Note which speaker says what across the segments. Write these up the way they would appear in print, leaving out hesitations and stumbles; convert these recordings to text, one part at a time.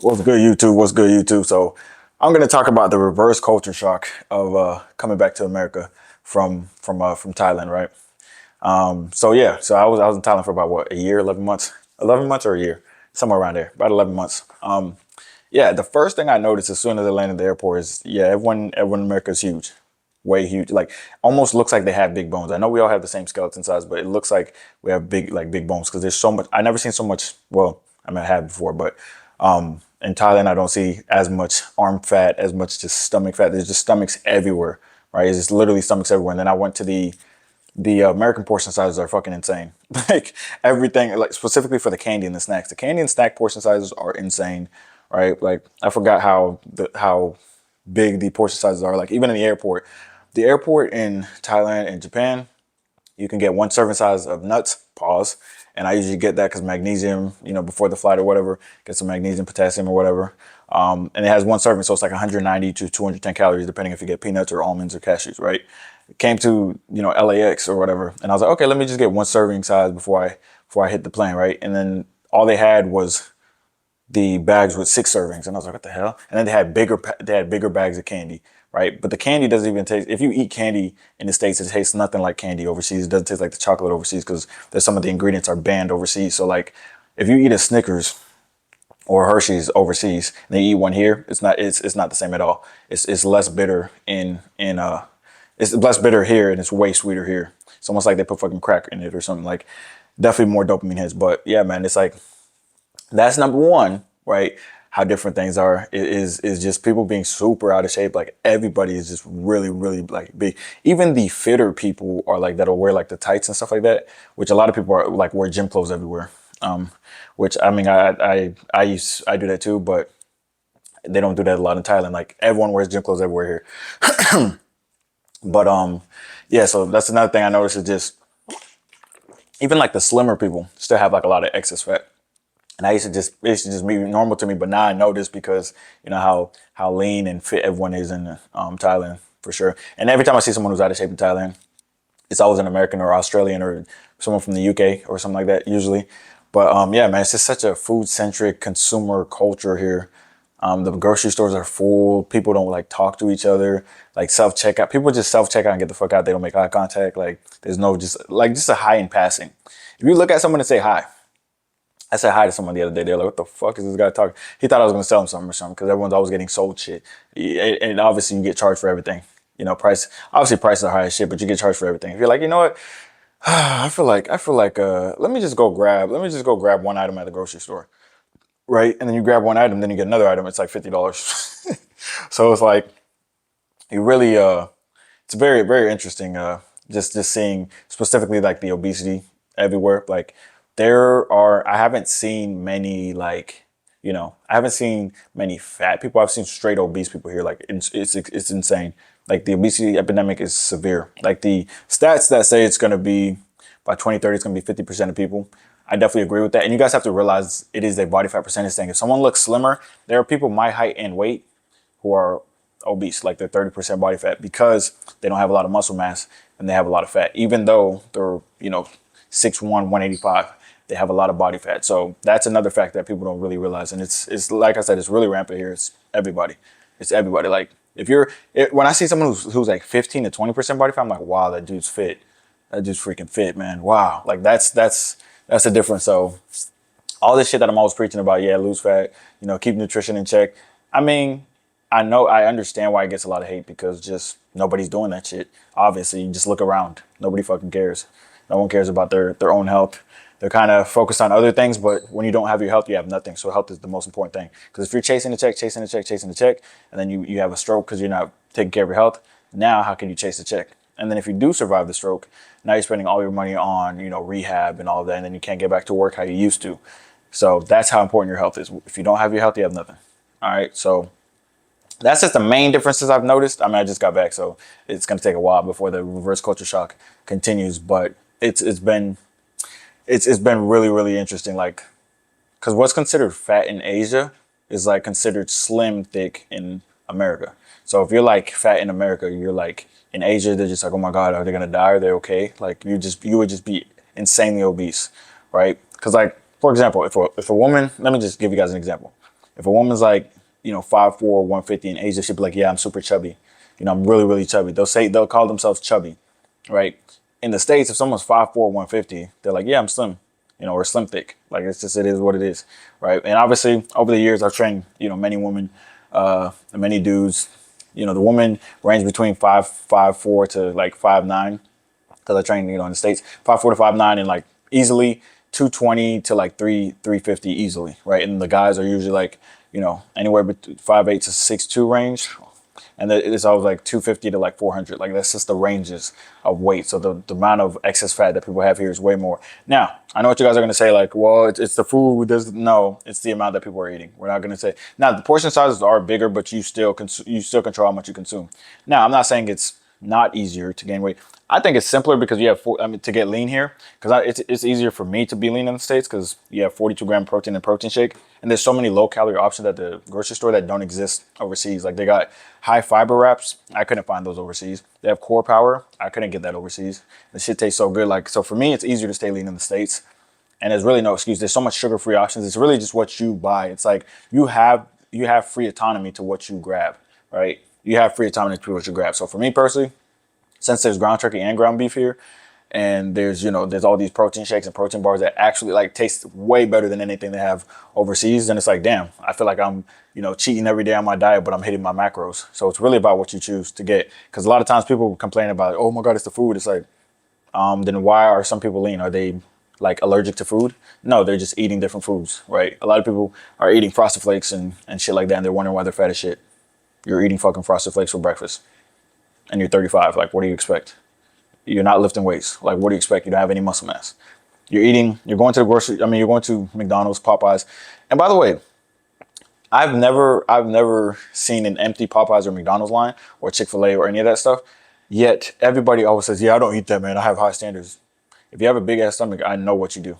Speaker 1: What's good, YouTube? What's good, YouTube? So, I'm going to talk about the reverse culture shock of coming back to America from Thailand, right? So I was in Thailand for about what, a year, 11 months, 11 months or a year, somewhere around there, about 11 months. Yeah, the first thing I noticed as soon as I landed at the airport is everyone in America is huge, way huge. Like almost looks like they have big bones. I know we all have the same skeleton size, but it looks like we have big bones because there's so much. I never seen so much. Well, I mean I have before, but in Thailand I don't see as much arm fat, as much just stomach fat. There's just stomachs everywhere, right? It's just literally stomachs everywhere. And then I went to the American portion sizes are fucking insane. Like everything, like specifically for the candy and the snacks. The candy and snack portion sizes are insane, right? Like I forgot how big the portion sizes are. Like even in the airport in Thailand and Japan, you can get one serving size of nuts. Pause. And I usually get that because magnesium, before the flight or whatever, get some magnesium, potassium or whatever. And it has one serving, so it's like 190 to 210 calories, depending if you get peanuts or almonds or cashews, right? It came to LAX or whatever, and I was like, okay, let me just get one serving size before I hit the plane, right? And then all they had was the bags with 6 servings, and I was like, what the hell? And then they had bigger bags of candy, right? But the candy doesn't even taste. If you eat candy in the States, it tastes nothing like candy overseas. It doesn't taste like the chocolate overseas because there's some of the ingredients are banned overseas. So like, if you eat a Snickers or Hershey's overseas and they eat one here, it's not the same at all. It's less bitter it's less bitter here and it's way sweeter here. It's almost like they put fucking crack in it or something. Like definitely more dopamine hits. But yeah, man, it's like that's number one, right? How different things are is just people being super out of shape. Like everybody is just really, really like big. Even the fitter people are like that'll wear like the tights and stuff like that, which a lot of people are like wear gym clothes everywhere. Which I mean, I do that too, but they don't do that a lot in Thailand. Like everyone wears gym clothes everywhere here. But yeah, so that's another thing I noticed is just even like the slimmer people still have like a lot of excess fat. And it used to just be normal to me, but now I know this because you know how lean and fit everyone is in Thailand for sure. And every time I see someone who's out of shape in Thailand, it's always an American or Australian or someone from the UK or something like that usually. But yeah, man, it's just such a food centric consumer culture here. The grocery stores are full. People don't like talk to each other. Like self checkout, people just self checkout and get the fuck out. They don't make eye contact. Like there's no just a hi in passing. If you look at someone and say hi. I said hi to someone the other day. They're like, what the fuck is this guy talking? He thought I was going to sell him something or something because everyone's always getting sold shit. And obviously you get charged for everything. Obviously prices are high as shit, but you get charged for everything. If you're like, you know what? I feel like let me just go grab one item at the grocery store. Right? And then you grab one item, then you get another item. It's like $50. So it's like, you really, it's very, very interesting. Just seeing specifically like the obesity everywhere. Like, I haven't seen many I haven't seen many fat people. I've seen straight obese people here. Like it's insane. Like the obesity epidemic is severe. Like the stats that say it's going to be by 2030, it's going to be 50% of people. I definitely agree with that. And you guys have to realize it is a body fat percentage thing. If someone looks slimmer, there are people my height and weight who are obese, like they're 30% body fat because they don't have a lot of muscle mass and they have a lot of fat, even though they're, 6'1", 185. They have a lot of body fat. So that's another fact that people don't really realize. And it's like I said, it's really rampant here. It's everybody. It's everybody. Like when I see someone who's like 15 to 20% body fat, I'm like, wow, that dude's fit. That dude's freaking fit, man. Wow. Like that's the difference. So all this shit that I'm always preaching about, yeah, lose fat, keep nutrition in check. I mean, I understand why it gets a lot of hate because just nobody's doing that shit. Obviously, you just look around. Nobody fucking cares. No one cares about their own health. They're kind of focused on other things, but when you don't have your health, you have nothing. So health is the most important thing. Because if you're chasing the check, and then you have a stroke because you're not taking care of your health, now how can you chase the check? And then if you do survive the stroke, now you're spending all your money on, rehab and all of that, and then you can't get back to work how you used to. So that's how important your health is. If you don't have your health, you have nothing. All right, so that's just the main differences I've noticed. I mean, I just got back, so it's going to take a while before the reverse culture shock continues, but it's been really, really interesting. Like, because what's considered fat in Asia is like considered slim, thick in America. So if you're like fat in America, you're like in Asia, they're just like, oh my God, are they gonna die? Are they okay? Like you would just be insanely obese, right? Because like, for example, if a woman, let me just give you guys an example. If a woman's like, 5'4", 150 in Asia, she'll be like, yeah, I'm super chubby. I'm really, really chubby. They'll call themselves chubby, right? In the States, if someone's 5'4", 150, they're like, yeah, I'm slim, or slim thick. Like it is what it is, right? And obviously, over the years, I've trained, many women, and many dudes. The women range between 5'4" to like 5'9", because I train, in the States, 5'4" to 5'9", and like easily 220 to like 350 easily, right? And the guys are usually like, anywhere between 5'8" to 6'2" range. And it's always like 250 to like 400. Like that's just the ranges of weight. So the amount of excess fat that people have here is way more. Now, I know what you guys are going to say, like, well, it's the food. No, it's the amount that people are eating. We're not going to say. Now, the portion sizes are bigger, but you still control how much you consume. Now, I'm not saying it's not easier to gain weight. I think it's simpler because you have to get lean here, because it's easier for me to be lean in the States because you have 42-gram protein in protein shake, and there's so many low calorie options at the grocery store that don't exist overseas. Like they got high fiber wraps, I couldn't find those overseas. They have core power, I couldn't get that overseas. The shit tastes so good. Like, so for me, it's easier to stay lean in the States, and there's really no excuse. There's so much sugar free options. It's really just what you buy. It's like you have free autonomy to what you grab, right? You have free autonomy to what you grab. So for me personally, since there's ground turkey and ground beef here, and there's all these protein shakes and protein bars that actually like taste way better than anything they have overseas, then it's like, damn, I feel like I'm, cheating every day on my diet, but I'm hitting my macros. So it's really about what you choose to get. Because a lot of times people complain about, oh my God, it's the food. It's like, then why are some people lean? Are they like allergic to food? No, they're just eating different foods, right? A lot of people are eating Frosted Flakes and shit like that, and they're wondering why they're fat as shit. You're eating fucking Frosted Flakes for breakfast, and you're 35. Like, what do you expect? You're not lifting weights. Like, what do you expect? You don't have any muscle mass. You're going to the you're going to McDonald's, Popeyes. And by the way, I've never seen an empty Popeyes or McDonald's line or Chick-fil-A or any of that stuff. Yet everybody always says, yeah, I don't eat that, man. I have high standards. If you have a big ass stomach, I know what you do.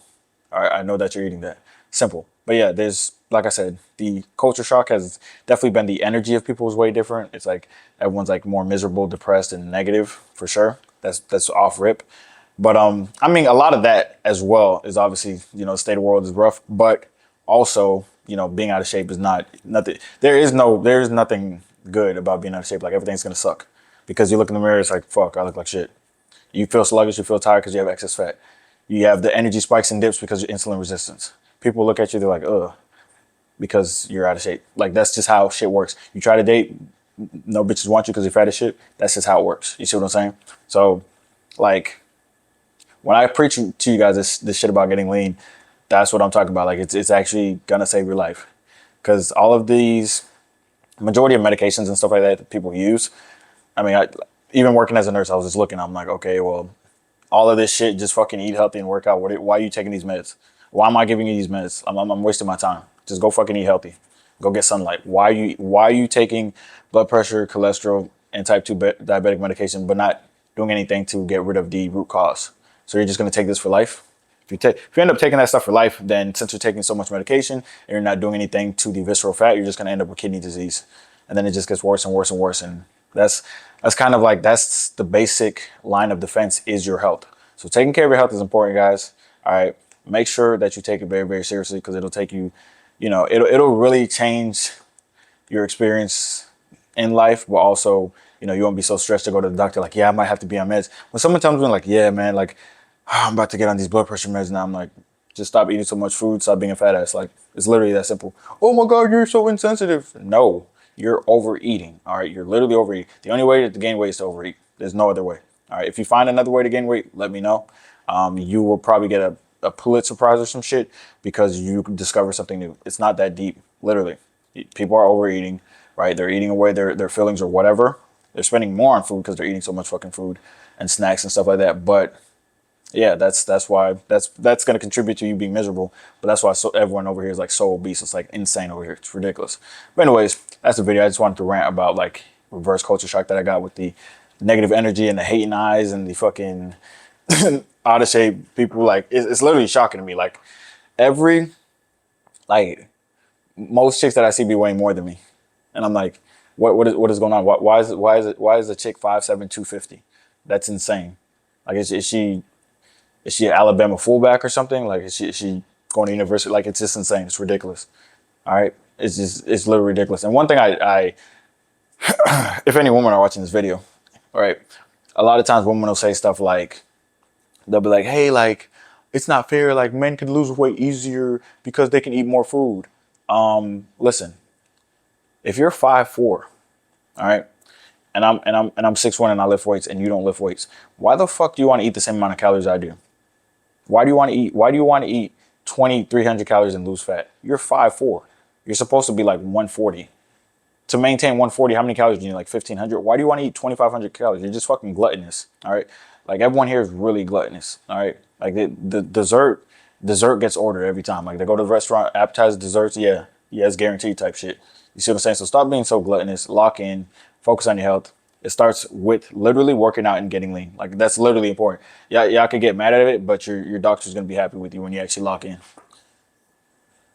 Speaker 1: All right, I know that you're eating that. Simple. But yeah, like I said, the culture shock has definitely been. The energy of people is way different. It's like everyone's like more miserable, depressed, and negative for sure. That's off rip. But a lot of that as well is obviously, the state of the world is rough, but also, being out of shape is not nothing. There is nothing good about being out of shape. Like everything's gonna suck because you look in the mirror, it's like, fuck, I look like shit. You feel sluggish, you feel tired because you have excess fat. You have the energy spikes and dips because of your insulin resistance. People look at you, they're like, ugh, because you're out of shape. Like that's just how shit works. You try to date, no bitches want you because you're fat as shit. That's just how it works. You see what I'm saying? So, like, when I preach to you guys this shit about getting lean, that's what I'm talking about. Like, it's actually gonna save your life, because all of these majority of medications and stuff like that people use. Even working as a nurse, I was just looking. I'm like, okay, well, all of this shit, just fucking eat healthy and work out. Why are you taking these meds? Why am I giving you these meds? I'm wasting my time. Just go fucking eat healthy. Go get sunlight. Why are you taking blood pressure, cholesterol, and type 2 diabetic medication, but not doing anything to get rid of the root cause? So you're just going to take this for life? If you end up taking that stuff for life, then since you're taking so much medication and you're not doing anything to the visceral fat, you're just going to end up with kidney disease. And then it just gets worse and worse and worse. And that's kind of like, that's the basic line of defense, is your health. So taking care of your health is important, guys. All right. Make sure that you take it very, very seriously, because it'll take you, it'll really change your experience in life, but also, you won't be so stressed to go to the doctor like, yeah, I might have to be on meds. When someone tells me like, yeah, man, like, I'm about to get on these blood pressure meds now, I'm like, just stop eating so much food, stop being a fat ass. Like, it's literally that simple. Oh my God, you're so insensitive. No, you're overeating. All right, you're literally overeating. The only way to gain weight is to overeat. There's no other way. All right, if you find another way to gain weight, let me know. You will probably get a Pulitzer Prize or some shit because you discover something new. It's not that deep, literally. People are overeating, right? They're eating away their feelings or whatever. They're spending more on food because they're eating so much fucking food and snacks and stuff like that. But yeah, that's why that's going to contribute to you being miserable. But that's why everyone over here is like so obese. It's like insane over here. It's ridiculous. But anyways, that's the video. I just wanted to rant about like reverse culture shock that I got with the negative energy and the hating eyes and the fucking out of shape people. Like it's literally shocking to me. Like most chicks that I see be weighing more than me, and I'm like, what is going on? Why is a chick 5'7", 250? That's insane. Like is she an Alabama fullback or something? Like is she going to university? Like it's just insane. It's ridiculous. All right. it's literally ridiculous. And one thing I if any women are watching this video, right, a lot of times women will say stuff like, they'll be like, hey, like, it's not fair. Like, men can lose weight easier because they can eat more food. Listen, if you're 5'4", all right, and I'm 6'1" and I lift weights and you don't lift weights, why the fuck do you want to eat the same amount of calories I do? Why do you want to eat? Why do you want to eat 2,300 calories and lose fat? You're 5'4". You're supposed to be like 140. To maintain 140, how many calories do you need? Like 1,500? Why do you want to eat 2,500 calories? You're just fucking gluttonous. All right. Like everyone here is really gluttonous. All right. Like the dessert gets ordered every time. Like they go to the restaurant, appetizer, desserts. Yeah. Yeah, it's guaranteed type shit. You see what I'm saying? So stop being so gluttonous. Lock in. Focus on your health. It starts with literally working out and getting lean. Like that's literally important. Yeah, y'all could get mad at it, but your doctor's gonna be happy with you when you actually lock in.